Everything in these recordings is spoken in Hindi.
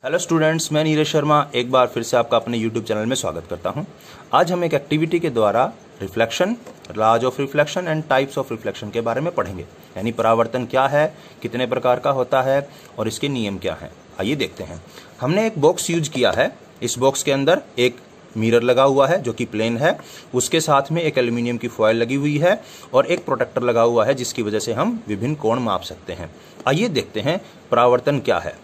हेलो स्टूडेंट्स, मैं नीरज शर्मा एक बार फिर से आपका अपने यूट्यूब चैनल में स्वागत करता हूं। आज हम एक एक्टिविटी के द्वारा reflection, laws of reflection and types of reflection के बारे में पढ़ेंगे। यानी परावर्तन क्या है, कितने प्रकार का होता है और इसके नियम क्या हैं। आइए देखते हैं। हमने एक बॉक्स यूज किया है। इस बॉक्स के अंदर एक मिरर लगा हुआ है जो कि प्लेन है, उसके साथ में एक एल्यूमिनियम की फॉयल लगी हुई है और एक प्रोटेक्टर लगा हुआ है जिसकी वजह से हम विभिन्न कोण माप सकते हैं। आइए देखते हैं परावर्तन क्या है।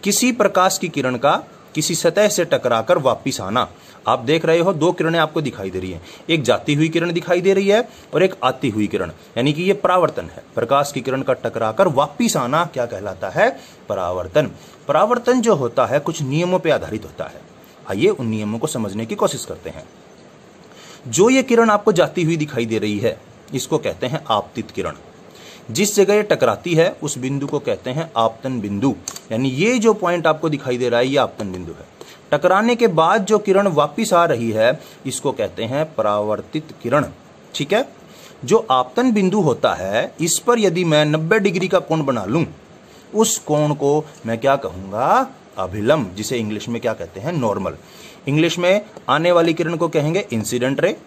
किसी प्रकाश की किरण का किसी सतह से टकराकर वापिस आना। आप देख रहे हो दो किरणें आपको दिखाई दे रही हैं, एक जाती हुई किरण दिखाई दे रही है और एक आती हुई किरण, यानी कि ये परावर्तन है। प्रकाश की किरण का टकराकर वापिस आना क्या कहलाता है? परावर्तन। परावर्तन जो होता है कुछ नियमों पर आधारित होता है। आइए उन नियमों को समझने की कोशिश करते हैं। जो ये किरण आपको जाती हुई दिखाई दे रही है इसको कहते हैं आपतित किरण। जिस जगह ये टकराती है उस बिंदु को कहते हैं आपतन बिंदु। यानी ये जो पॉइंट आपको दिखाई दे रहा है ये आपतन बिंदु है। टकराने के बाद जो किरण वापिस आ रही है इसको कहते हैं परावर्तित किरण। ठीक है। जो आपतन बिंदु होता है इस पर यदि मैं 90 डिग्री का कोण बना लूं, उस कोण को मैं क्या कहूंगा? अभिलंब, जिसे इंग्लिश में क्या कहते हैं? नॉर्मल। इंग्लिश में आने वाली किरण को कहेंगे इंसिडेंट रे,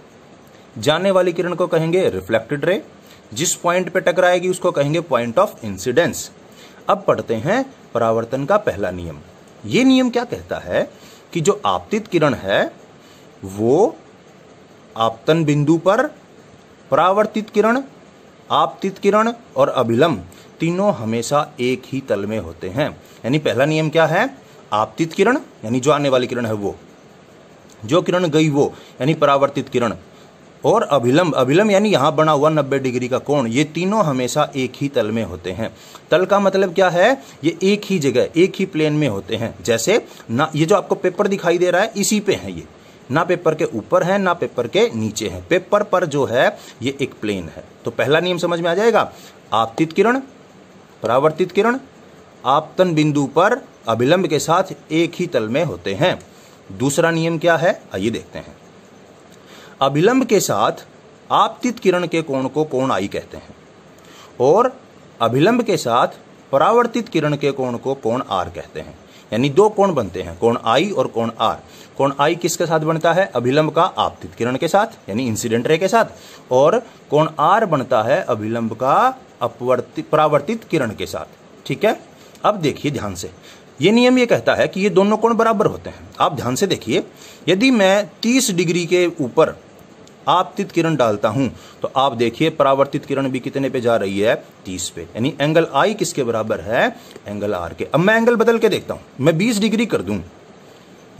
जाने वाली किरण को कहेंगे रिफ्लेक्टेड रे, जिस पॉइंट पे टकराएगी उसको कहेंगे पॉइंट ऑफ इंसिडेंस। अब पढ़ते हैं परावर्तन का पहला नियम। यह नियम क्या कहता है कि जो आपतित किरण है वो आपतन बिंदु पर, परावर्तित किरण, आपतित किरण और अभिलंब तीनों हमेशा एक ही तल में होते हैं। यानी पहला नियम क्या है? आपतित किरण यानी जो आने वाली किरण है वो, जो किरण गई वो यानी परावर्तित किरण, और अभिलंब, अभिलंब यानी यहां बना हुआ 90 डिग्री का कोण, ये तीनों हमेशा एक ही तल में होते हैं। तल का मतलब क्या है? ये एक ही जगह, एक ही प्लेन में होते हैं। जैसे ना ये जो आपको पेपर दिखाई दे रहा है इसी पे है, ये ना पेपर के ऊपर है ना पेपर के नीचे है, पेपर पर जो है ये एक प्लेन है। तो पहला नियम समझ में आ जाएगा। आपतित किरण, परावर्तित किरण आपतन बिंदु पर अभिलंब के साथ एक ही तल में होते हैं। दूसरा नियम क्या है? आइए देखते हैं। अभिलंब के साथ आपतित किरण के कोण को कोण आई कहते हैं और अभिलंब के साथ परावर्तित किरण के कोण को कोण आर कहते हैं। यानी दो कोण बनते हैं, कोण आई और कोण आर। कोण आई किसके साथ बनता है? अभिलंब का आपतित किरण के साथ यानी इंसिडेंट रे के साथ, और कोण आर बनता है अभिलंब का परावर्तित किरण के साथ। ठीक है। अब देखिए ध्यान से, ये नियम ये कहता है कि ये दोनों कोण बराबर होते हैं। आप ध्यान से देखिए, यदि मैं 30 डिग्री के ऊपर आपतित किरण डालता हूं तो आप देखिए परावर्तित किरण भी कितने पे जा रही है? 30 पे। यानी एंगल आई किसके बराबर है? एंगल आर के। अब मैं एंगल बदल के देखता हूं, मैं 20 डिग्री कर दूं।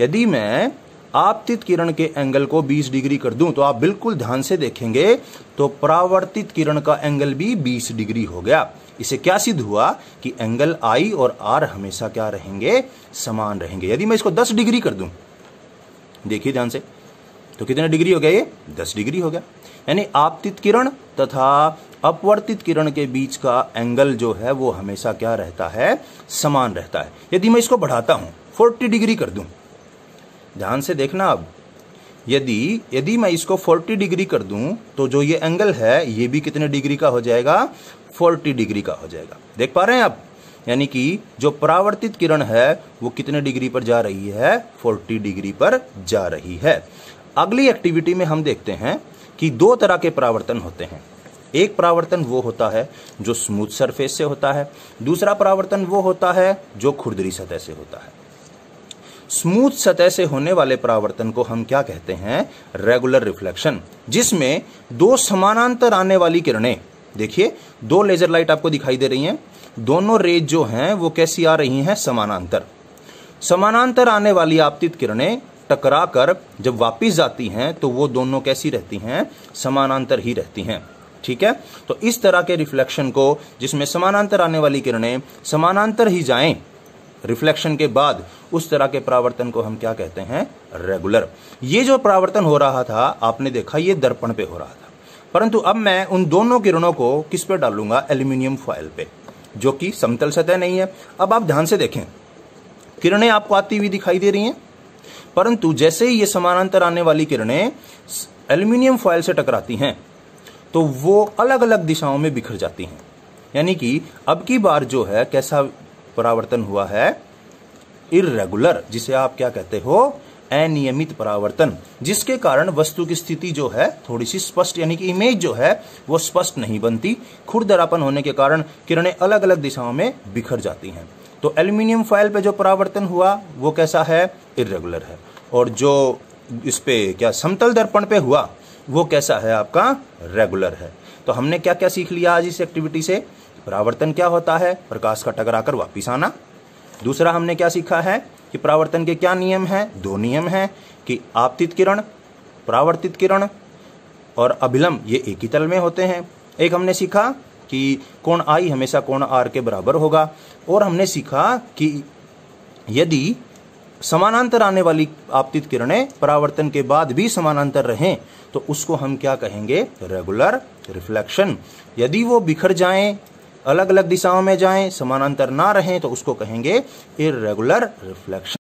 यदि मैं आपतित किरण के एंगल को 20 डिग्री कर दूं तो आप बिल्कुल ध्यान से देखेंगे तो परावर्तित किरण का एंगल भी 20 डिग्री हो गया। इसे क्या सिद्ध हुआ कि एंगल आई और आर हमेशा क्या रहेंगे? समान रहेंगे। यदि मैं इसको 10 डिग्री कर दूं, देखिए ध्यान से, तो कितने डिग्री हो गया? ये 10 डिग्री हो गया। यानी आपतित किरण तथा अपवर्तित किरण के बीच का एंगल जो है वो हमेशा क्या रहता है? समान रहता है। यदि मैं इसको बढ़ाता हूं, 40 डिग्री कर दूं, ध्यान से देखना। अब यदि मैं इसको 40 डिग्री कर दूं तो जो ये एंगल है ये भी कितने डिग्री का हो जाएगा? 40 डिग्री का हो जाएगा। देख पा रहे हैं आप? यानी कि जो परावर्तित किरण है वो कितने डिग्री पर जा रही है? 40 डिग्री पर जा रही है। अगली एक्टिविटी में हम देखते हैं कि दो तरह के परावर्तन होते हैं। एक परावर्तन वो होता है जो स्मूथ सरफेस से होता है, दूसरा परावर्तन वो होता है जो खुरदरी सतह से होता है। स्मूथ सतह से होने वाले परावर्तन को हम क्या कहते हैं? रेगुलर रिफ्लेक्शन, जिसमें दो समानांतर आने वाली किरणें, देखिए दो लेजर लाइट आपको दिखाई दे रही हैं, दोनों रेज जो हैं वो कैसी आ रही हैं? समानांतर। समानांतर आने वाली आपतित किरणें टकरा कर जब वापिस जाती हैं तो वो दोनों कैसी रहती हैं? समानांतर ही रहती हैं। ठीक है। तो इस तरह के रिफ्लेक्शन को, जिसमें समानांतर आने वाली किरणें समानांतर ही जाएं रिफ्लेक्शन के बाद, उस तरह के परावर्तन को हम क्या कहते हैं? रेगुलर। ये जो परावर्तन हो रहा था आपने देखा ये दर्पण पे हो रहा था, परंतु अब मैं उन दोनों किरणों को किस पे डालूंगा? एल्यूमिनियम फॉयल पे, जो कि समतल सतह नहीं है। अब आप ध्यान से देखें, किरणें आपको आती हुई दिखाई दे रही हैं, परंतु जैसे ही ये समानांतर आने वाली किरणें एल्यूमिनियम फॉयल से टकराती हैं तो वो अलग अलग दिशाओं में बिखर जाती हैं। यानी कि अब की बार जो है कैसा परावर्तन हुआ है? इर्रेगुलर, जिसे आप क्या कहते हो, अनियमित परावर्तन, जिसके कारण वस्तु की स्थिति जो है थोड़ी सी स्पष्ट, यानी कि इमेज जो है वो स्पष्ट नहीं बनती। खुरदरापन होने के कारण किरणें अलग अलग दिशाओं में बिखर जाती हैं। तो एल्यूमिनियम फॉयल पे जो परावर्तन हुआ वो कैसा है, इर्रेगुलर है। और जो इस पे क्या समतल दर्पण पे हुआ वो कैसा है, आपका रेगुलर है। तो हमने क्या क्या सीख लिया आज इस एक्टिविटी से। परावर्तन क्या होता है, प्रकाश का टकराकर वापिस आना। दूसरा हमने क्या सीखा है कि परावर्तन के क्या नियम हैं, दो नियम हैं कि आपतित किरण, परावर्तित किरण और अभिलंब, ये एक ही तल में होते हैं। एक हमने सीखा कि कोण आई हमेशा कोण आर के बराबर होगा। और हमने सीखा कि यदि समानांतर आने वाली आपतित किरणें परावर्तन के बाद भी समानांतर रहें तो उसको हम क्या कहेंगे, रेगुलर रिफ्लेक्शन। यदि वो बिखर जाएं, अलग अलग दिशाओं में जाएं, समानांतर ना रहें तो उसको कहेंगे इर्रेगुलर रिफ्लेक्शन।